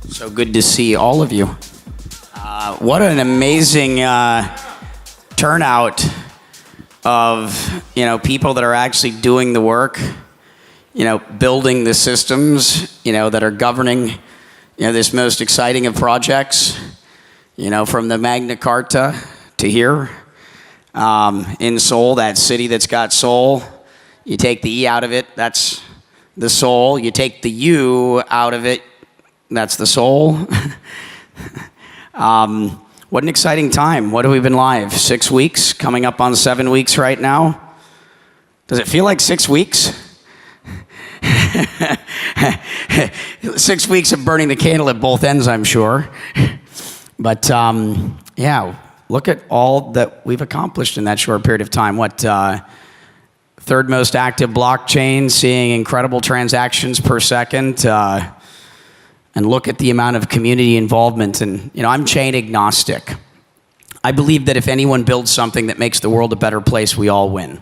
So good to see all of you. What an amazing turnout of people that are actually doing the work, building the systems, that are governing this most exciting of projects, from the Magna Carta to here in Seoul, that city that's got soul. You take the E out of it, that's the soul. You take the U out of it, that's the soul. What an exciting time. What have we been live? 6 weeks, coming up on 7 weeks right now. Does it feel like 6 weeks? 6 weeks of burning the candle at both ends, I'm sure. But yeah, look at all that we've accomplished in that short period of time. What, third most active blockchain, seeing incredible transactions per second. And look at the amount of community involvement. And I'm chain agnostic. I believe that if anyone builds something that makes the world a better place, we all win.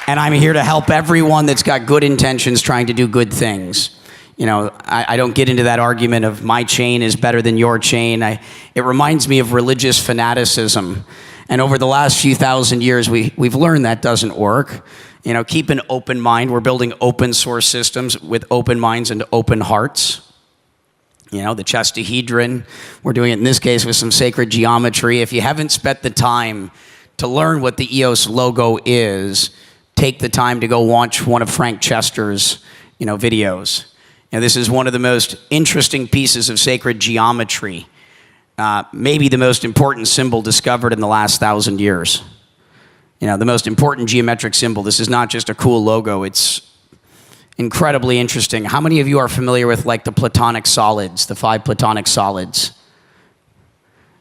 And I'm here to help everyone that's got good intentions trying to do good things. I don't get into that argument of my chain is better than your chain. It reminds me of religious fanaticism. And over the last few thousand years, we've learned that doesn't work. Keep an open mind. We're building open source systems with open minds and open hearts. The Chestahedron, we're doing it in this case with some sacred geometry. If you haven't spent the time to learn what the EOS logo is, take the time to go watch one of Frank Chester's, videos. This is one of the most interesting pieces of sacred geometry. Maybe the most important symbol discovered in the last 1,000 years. The most important geometric symbol. This is not just a cool logo. It's incredibly interesting. How many of you are familiar with the Platonic solids, the 5 Platonic solids?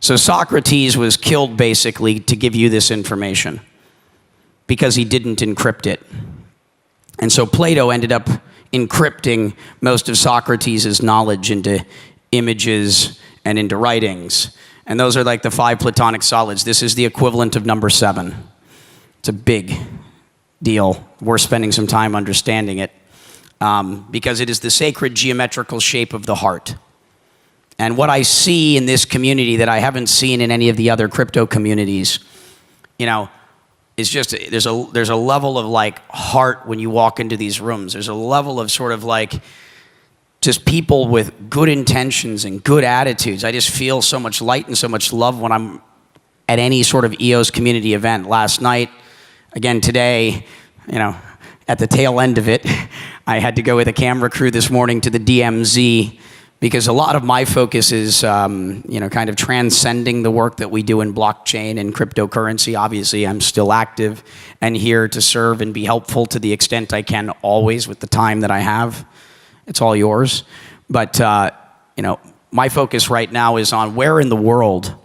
So Socrates was killed basically to give you this information because he didn't encrypt it. And so Plato ended up encrypting most of Socrates' knowledge into images and into writings. And those are the 5 Platonic solids. This is the equivalent of number 7. It's a big deal. We're spending some time understanding it because it is the sacred geometrical shape of the heart. And what I see in this community that I haven't seen in any of the other crypto communities, is just there's a level of heart when you walk into these rooms. There's a level of sort of just people with good intentions and good attitudes. I just feel so much light and so much love when I'm at any sort of EOS community event. Last night, again today, at the tail end of it, I had to go with a camera crew this morning to the DMZ because a lot of my focus is, kind of transcending the work that we do in blockchain and cryptocurrency. Obviously, I'm still active and here to serve and be helpful to the extent I can, always with the time that I have. It's all yours. But, my focus right now is on where in the world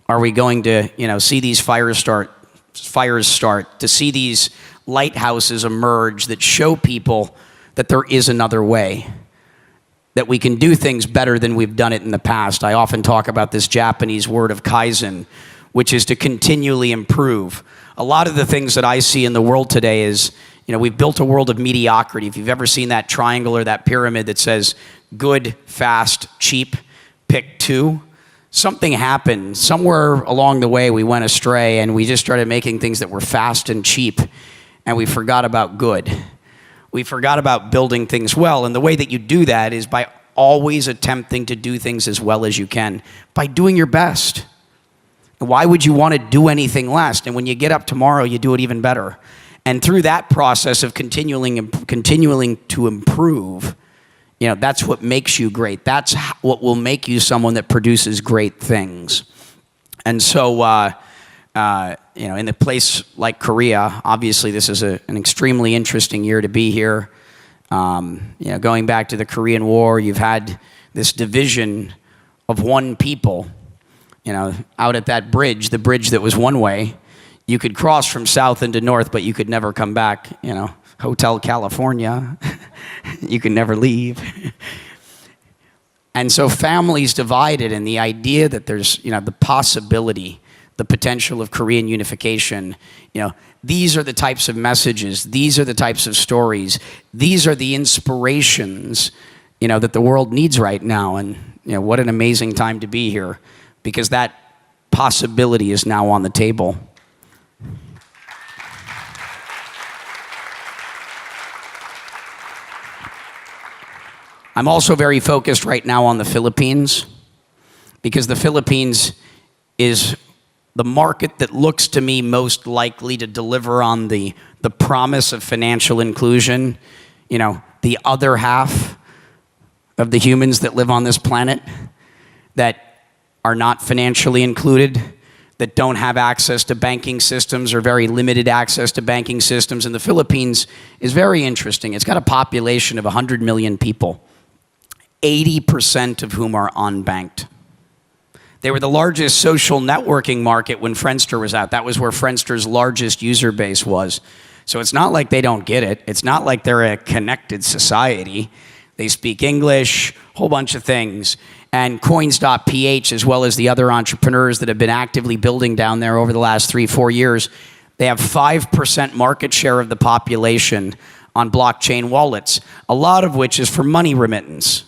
are we going to, see these fires start, to see these lighthouses emerge that show people that there is another way, that we can do things better than we've done it in the past. I often talk about this Japanese word of kaizen, which is to continually improve. A lot of the things that I see in the world today is, we've built a world of mediocrity. If you've ever seen that triangle or that pyramid that says good, fast, cheap, pick 2, something happened. Somewhere along the way we went astray and we just started making things that were fast and cheap, and we forgot about good. We forgot about building things well, and the way that you do that is by always attempting to do things as well as you can, by doing your best. Why would you want to do anything less? And when you get up tomorrow, you do it even better. And through that process of continuing to improve, that's what makes you great. That's what will make you someone that produces great things. And so, in a place like Korea, obviously this is an extremely interesting year to be here. Going back to the Korean War, you've had this division of one people. Out at that bridge, the bridge that was one way, you could cross from south into north, but you could never come back. Hotel California, you can never leave. And so families divided, and the idea that there's, the possibility the potential of Korean unification. These are the types of messages, these are the types of stories, these are the inspirations, that the world needs right now. And, what an amazing time to be here, because that possibility is now on the table. I'm also very focused right now on the Philippines, because the Philippines is the market that looks to me most likely to deliver on the promise of financial inclusion. The other half of the humans that live on this planet that are not financially included, that don't have access to banking systems or very limited access to banking systems. And the Philippines is very interesting. It's got a population of 100 million people, 80% of whom are unbanked. They were the largest social networking market when Friendster was out. That was where Friendster's largest user base was. So it's not like they don't get it. It's not like they're a connected society. They speak English, a whole bunch of things. And Coins.ph, as well as the other entrepreneurs that have been actively building down there over the last 3-4 years, they have 5% market share of the population on blockchain wallets, a lot of which is for money remittance.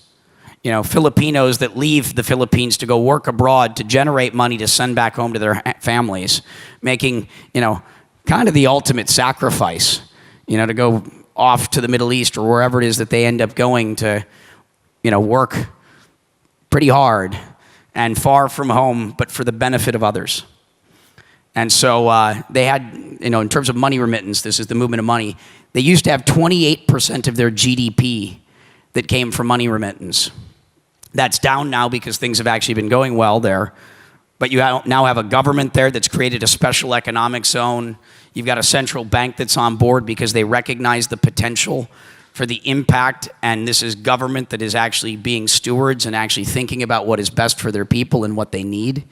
Filipinos that leave the Philippines to go work abroad to generate money to send back home to their families, making, kind of the ultimate sacrifice, to go off to the Middle East or wherever it is that they end up going to, work pretty hard and far from home, but for the benefit of others. And so they had, in terms of money remittance, this is the movement of money, they used to have 28% of their GDP that came from money remittance. That's down now because things have actually been going well there. But you now have a government there that's created a special economic zone. You've got a central bank that's on board because they recognize the potential for the impact, and this is government that is actually being stewards and actually thinking about what is best for their people and what they need.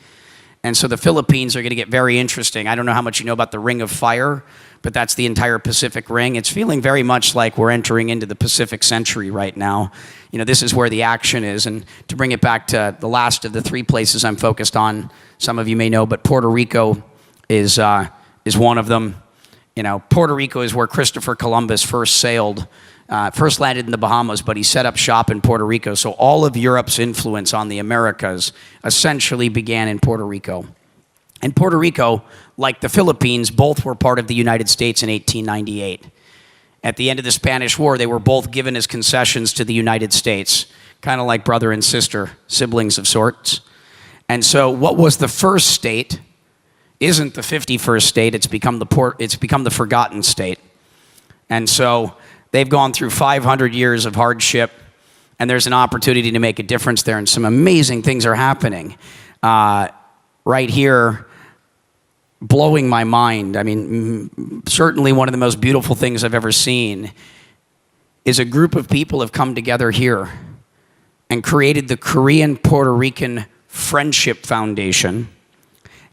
And so the Philippines are going to get very interesting. I don't know how much you know about the Ring of Fire, but that's the entire Pacific Ring. It's feeling very much like we're entering into the Pacific Century right now. This is where the action is. And to bring it back to the last of the 3 places I'm focused on, some of you may know, but Puerto Rico is one of them. Puerto Rico is where Christopher Columbus first sailed, first landed in the Bahamas, but he set up shop in Puerto Rico. So all of Europe's influence on the Americas essentially began in Puerto Rico. And Puerto Rico, like the Philippines, both were part of the United States in 1898. At the end of the Spanish War, they were both given as concessions to the United States, kind of like brother and sister, siblings of sorts. And so what was the first state isn't the 51st state, it's become the forgotten state. And so they've gone through 500 years of hardship, and there's an opportunity to make a difference there, and some amazing things are happening. Right here, blowing my mind. I mean, certainly one of the most beautiful things I've ever seen is a group of people have come together here and created the Korean Puerto Rican Friendship Foundation.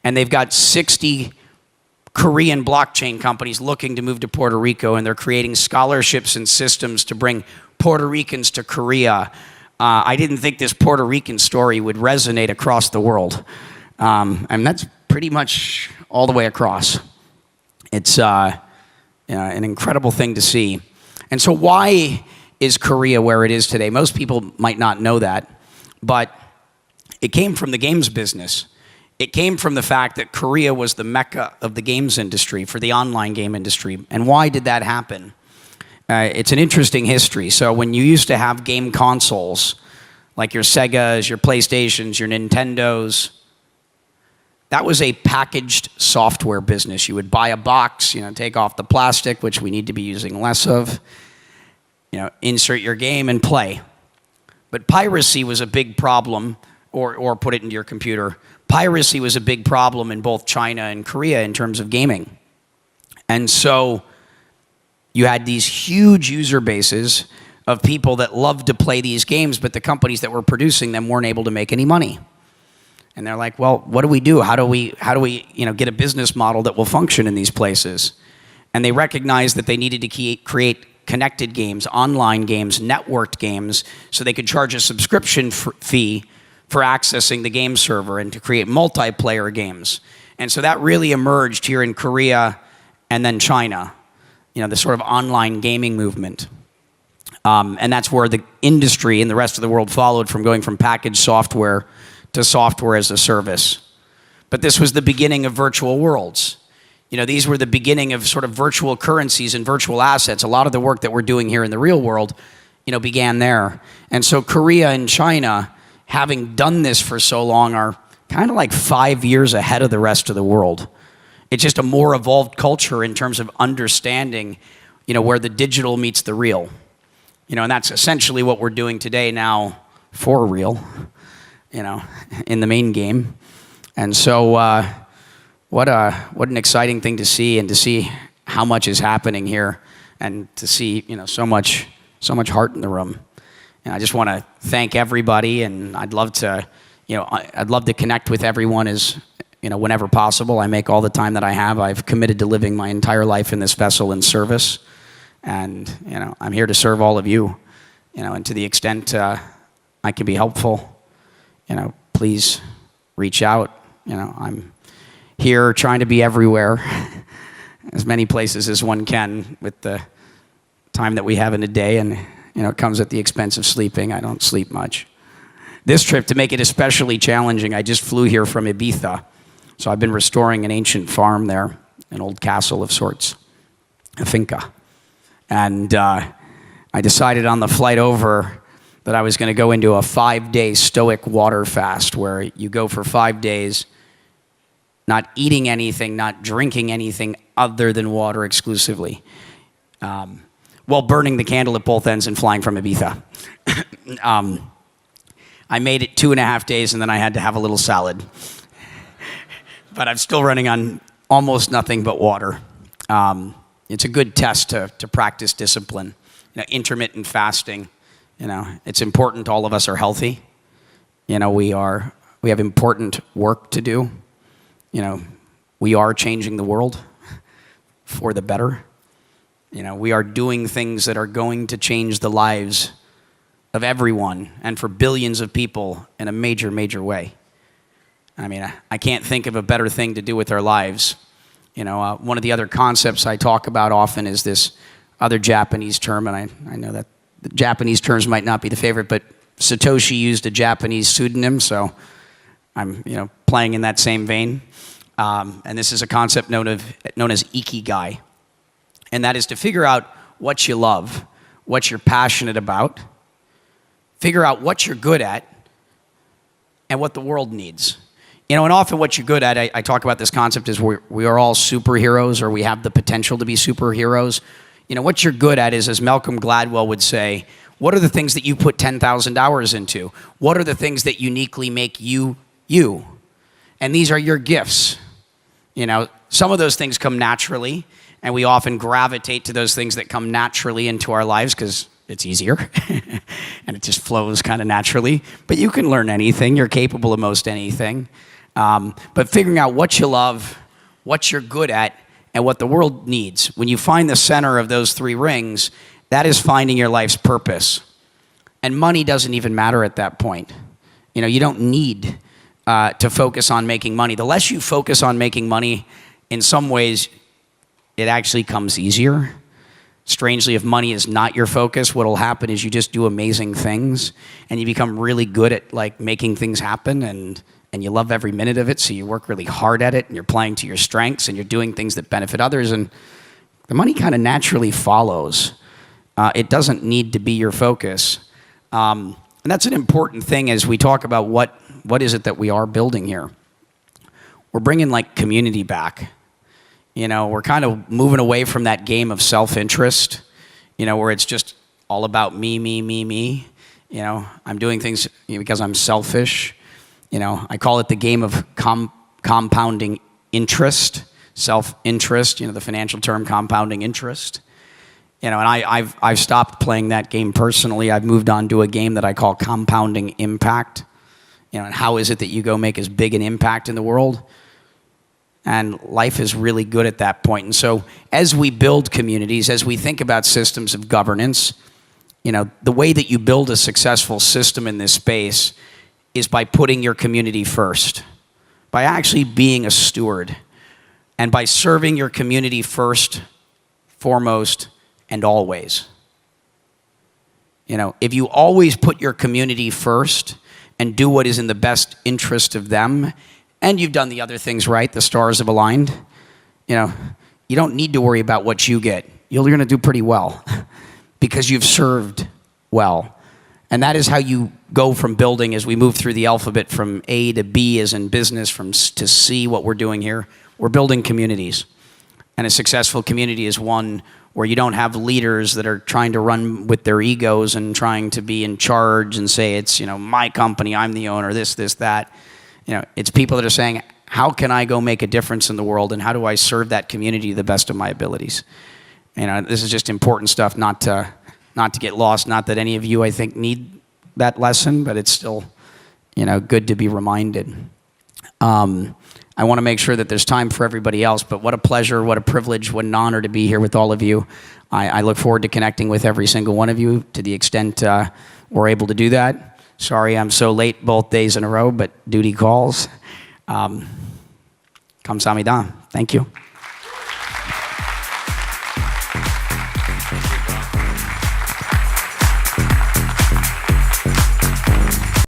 And they've got 60 Korean blockchain companies looking to move to Puerto Rico, and they're creating scholarships and systems to bring Puerto Ricans to Korea. I didn't think this Puerto Rican story would resonate across the world. And that's pretty much all the way across. It's an incredible thing to see. And so why is Korea where it is today? Most people might not know that, but it came from the games business. It came from the fact that Korea was the mecca of the games industry, for the online game industry. And why did that happen? It's an interesting history. So when you used to have game consoles, like your Segas, your PlayStations, your Nintendos, that was a packaged software business. You would buy a box, take off the plastic, which we need to be using less of, insert your game and play. But piracy was a big problem, or put it into your computer. Piracy was a big problem in both China and Korea in terms of gaming. And so you had these huge user bases of people that loved to play these games, but the companies that were producing them weren't able to make any money. And they're like, well, what do we do? How do we get a business model that will function in these places? And they recognized that they needed to create connected games, online games, networked games, so they could charge a subscription fee for accessing the game server and to create multiplayer games. And so that really emerged here in Korea and then China, the sort of online gaming movement. And that's where the industry and the rest of the world followed, from going from packaged software to software as a service. But this was the beginning of virtual worlds. These were the beginning of sort of virtual currencies and virtual assets. A lot of the work that we're doing here in the real world, began there. And so Korea and China, having done this for so long, are kind of like 5 years ahead of the rest of the world. It's just a more evolved culture in terms of understanding, where the digital meets the real. And that's essentially what we're doing today now for real, in the main game. And so what an exciting thing to see, and to see how much is happening here, and to see, so much heart in the room. And I just want to thank everybody, and I'd love to connect with everyone whenever possible. I make all the time that I have. I've committed to living my entire life in this vessel in service. And, I'm here to serve all of you, and to the extent I can be helpful, please reach out. I'm here trying to be everywhere, as many places as one can with the time that we have in a day, and, it comes at the expense of sleeping. I don't sleep much. This trip, to make it especially challenging, I just flew here from Ibiza. So I've been restoring an ancient farm there, an old castle of sorts, a finca. And I decided on the flight over that I was going to go into a 5-day stoic water fast, where you go for 5 days not eating anything, not drinking anything other than water exclusively, while burning the candle at both ends and flying from Ibiza. I made it 2.5 days, and then I had to have a little salad. But I'm still running on almost nothing but water. It's a good test to practice discipline. Intermittent fasting. It's important all of us are healthy. We have important work to do. We are changing the world for the better. We are doing things that are going to change the lives of everyone, and for billions of people, in a major, major way. I can't think of a better thing to do with our lives. One of the other concepts I talk about often is this other Japanese term, and I know that the Japanese terms might not be the favorite, but Satoshi used a Japanese pseudonym, so I'm playing in that same vein. And this is a concept known as ikigai, and that is to figure out what you love, what you're passionate about, figure out what you're good at, and what the world needs. And often what you're good at, I talk about this concept, is we are all superheroes, or we have the potential to be superheroes. What you're good at is, as Malcolm Gladwell would say, what are the things that you put 10,000 hours into? What are the things that uniquely make you, you? And these are your gifts. Some of those things come naturally, and we often gravitate to those things that come naturally into our lives because it's easier and it just flows kind of naturally. But you can learn anything. You're capable of most anything. But figuring out what you love, what you're good at, and what the world needs. When you find the center of those 3 rings, that is finding your life's purpose. And money doesn't even matter at that point. You don't need to focus on making money. The less you focus on making money, in some ways, it actually comes easier. Strangely, if money is not your focus, what will happen is you just do amazing things, and you become really good at making things happen, and you love every minute of it, so you work really hard at it, and you're playing to your strengths, and you're doing things that benefit others, and the money kind of naturally follows. It doesn't need to be your focus. And that's an important thing as we talk about what is it that we are building here. We're bringing community back. We're kind of moving away from that game of self-interest, where it's just all about me, me, me, me. I'm doing things because I'm selfish. I call it the game of compounding interest, self-interest, the financial term compounding interest. And I've stopped playing that game personally. I've moved on to a game that I call compounding impact. And how is it that you go make as big an impact in the world? And life is really good at that point. And so as we build communities, as we think about systems of governance, the way that you build a successful system in this space is by putting your community first. by actually being a steward and by serving your community first, foremost, and always. You know, if you always put your community first and do what is in the best interest of them, and you've done the other things right, the stars have aligned, you know, you don't need to worry about what you get. You're going to do pretty well because you've served well. And that is how you go from building, as we move through the alphabet, from A to B as in business, to C, what we're doing here. We're building communities. And a successful community is one where you don't have leaders that are trying to run with their egos and trying to be in charge and say, it's, you know, my company, I'm the owner, this, that. You know, it's people that are saying, how can I go make a difference in the world, and how do I serve that community to the best of my abilities? You know, this is just important stuff not to get lost. Not that any of you, I think, need that lesson, but it's still, you know, good to be reminded. I want to make sure that there's time for everybody else, but what a pleasure, what a privilege, what an honor to be here with all of you. I look forward to connecting with every single one of you to the extent we're able to do that. Sorry I'm so late both days in a row, but duty calls. Kamsahamnida. Thank you.